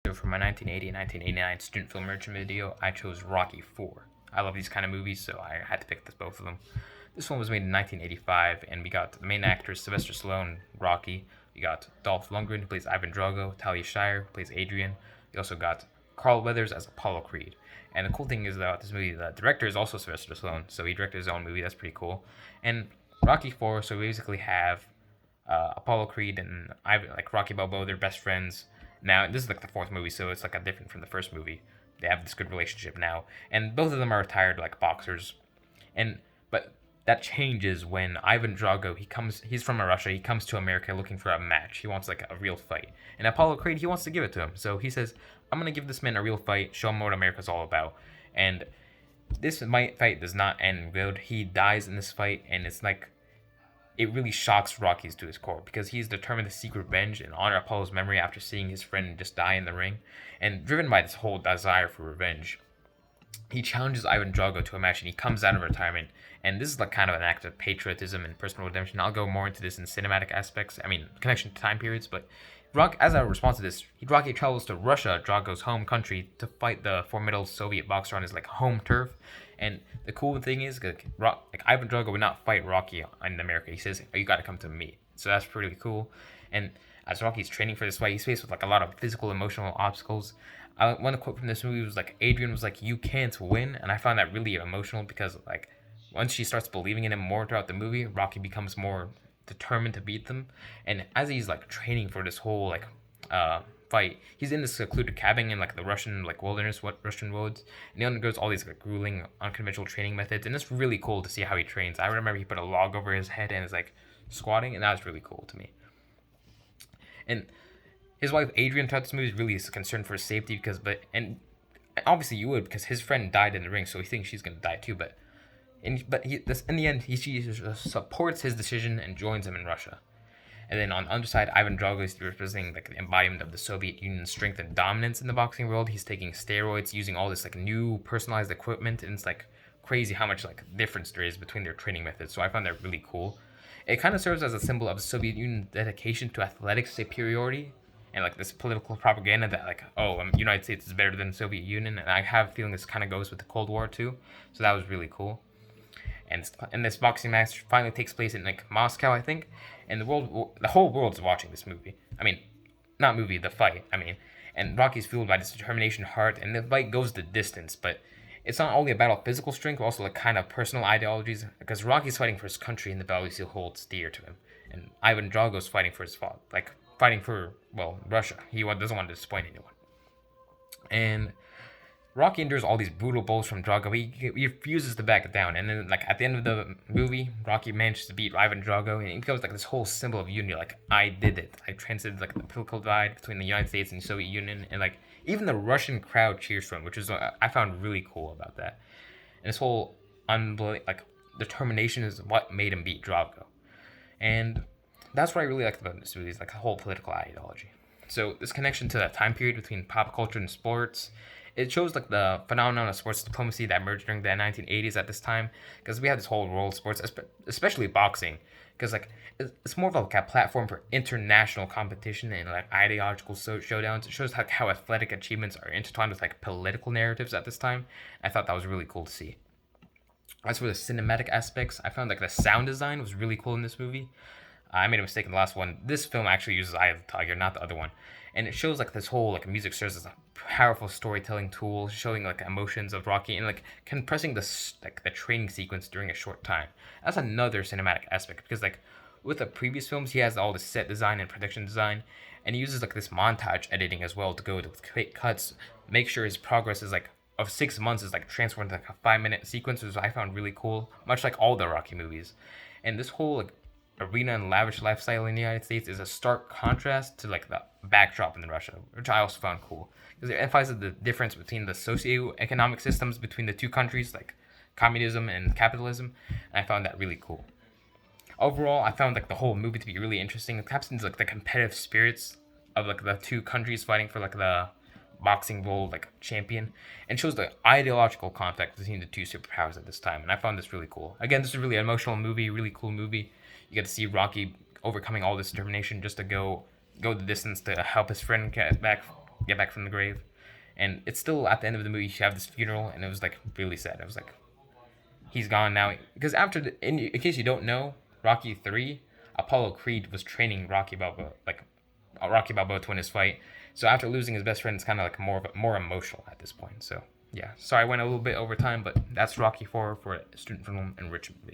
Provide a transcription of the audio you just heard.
So for my 1980 and 1989 student film merchant video, I chose Rocky 4. I love these kind of movies, so I had to pick both of them. This one was made in 1985, and we got the main actors Sylvester Stallone, Rocky. We got Dolph Lundgren, who plays Ivan Drago. Talia Shire, who plays Adrian. We also got Carl Weathers as Apollo Creed. And the cool thing is about this movie, the director is also Sylvester Stallone, so he directed his own movie. That's pretty cool. And Rocky 4, so we basically have Apollo Creed and Rocky Balboa, they're best friends. Now this is like the fourth movie, so it's like a different from the first movie. They have this good relationship now, and both of them are retired like boxers, and but that changes when Ivan Drago he's from Russia. He comes to America looking for a match. He wants like a real fight, and Apollo Creed he wants to give it to him. So he says, "I'm gonna give this man a real fight, show him what America's all about." And this fight does not end good. He dies in this fight, and it's like it really shocks Rocky's to his core because he's determined to seek revenge and honor Apollo's memory after seeing his friend just die in the ring. And driven by this whole desire for revenge, he challenges Ivan Drago to a match and he comes out of retirement. And this is like kind of an act of patriotism and personal redemption. I'll go more into this in cinematic aspects, connection to time periods, but as a response to this, Rocky travels to Russia, Drago's home country, to fight the formidable Soviet boxer on his like home turf. And the cool thing is, Ivan Drago would not fight Rocky in America. He says, "Oh, you got to come to me." So that's pretty cool. And as Rocky's training for this fight, he's faced with like a lot of physical, emotional obstacles. One quote from this movie was like, Adrian was like, "You can't win," and I found that really emotional because like once she starts believing in him more throughout the movie, Rocky becomes more determined to beat them. And as he's like training for this whole fight, he's in this secluded cabin in like the Russian like wilderness, Russian woods, and he undergoes all these like grueling, unconventional training methods, and it's really cool to see how he trains. I remember he put a log over his head and is like squatting, and that was really cool to me. And his wife Adrian throughout this movie is really concerned for his safety and obviously you would because his friend died in the ring, so he thinks she's gonna die too, in the end, she supports his decision and joins him in Russia. And then on the other side, Ivan Drago is representing like the embodiment of the Soviet Union's strength and dominance in the boxing world. He's taking steroids, using all this like new personalized equipment, and it's like crazy how much like difference there is between their training methods. So I found that really cool. It kind of serves as a symbol of the Soviet Union's dedication to athletic superiority and like this political propaganda that United States is better than the Soviet Union. And I have a feeling this kind of goes with the Cold War too. So that was really cool. And this boxing match finally takes place in like Moscow, I think, and the whole world's watching this movie. Not movie, the fight. And Rocky's fueled by this determination, heart, and the fight goes the distance. But it's not only a battle of physical strength, but also like kind of personal ideologies. Because Rocky's fighting for his country and the values he holds dear to him, and Ivan Drago's fighting for his father, fighting for Russia. He doesn't want to disappoint anyone, and Rocky endures all these brutal blows from Drago. He refuses to back down, and then like at the end of the movie, Rocky manages to beat Ivan Drago, and it becomes like this whole symbol of unity. Like I did it. I transcended like the political divide between the United States and the Soviet Union, and like even the Russian crowd cheers for him, which is I found really cool about that. And this whole determination is what made him beat Drago, and that's what I really liked about this movie is like the whole political ideology. So this connection to that time period between pop culture and sports. It shows like the phenomenon of sports diplomacy that emerged during the 1980s at this time, because we had this whole world of sports, especially boxing, because like it's more of like a platform for international competition and like ideological showdowns. It shows how athletic achievements are intertwined with like political narratives at this time. I thought that was really cool to see. As for the cinematic aspects, I found like the sound design was really cool in this movie. I made a mistake in the last one. This film actually uses Eye of the Tiger, not the other one. And it shows like this whole like music serves as a powerful storytelling tool, showing like emotions of Rocky and like compressing the training sequence during a short time. That's another cinematic aspect because like with the previous films, he has all the set design and production design, and he uses like this montage editing as well to go with quick cuts, make sure his progress is like of 6 months is like transformed into like a 5-minute sequence, which I found really cool, much like all the Rocky movies. And this whole like arena and lavish lifestyle in the United States is a stark contrast to like the backdrop in Russia, which I also found cool because it emphasizes the difference between the socio-economic systems between the two countries, like communism and capitalism. And I found that really cool. Overall, I found like the whole movie to be really interesting. It taps into like the competitive spirits of like the two countries fighting for like the boxing world like champion, and shows the ideological conflict between the two superpowers at this time. And I found this really cool. Again, this is a really emotional movie, really cool movie. You get to see Rocky overcoming all this determination just to go the distance to help his friend get back get back from the grave. And it's still at the end of the movie, you have this funeral, and it was like really sad. I was like, he's gone now. Because after in case you don't know, Rocky 3, Apollo Creed was training Rocky Balboa, to win his fight. So after losing his best friend, it's kind of like more emotional at this point. So yeah, sorry I went a little bit over time, but that's Rocky 4 for student film enrichment.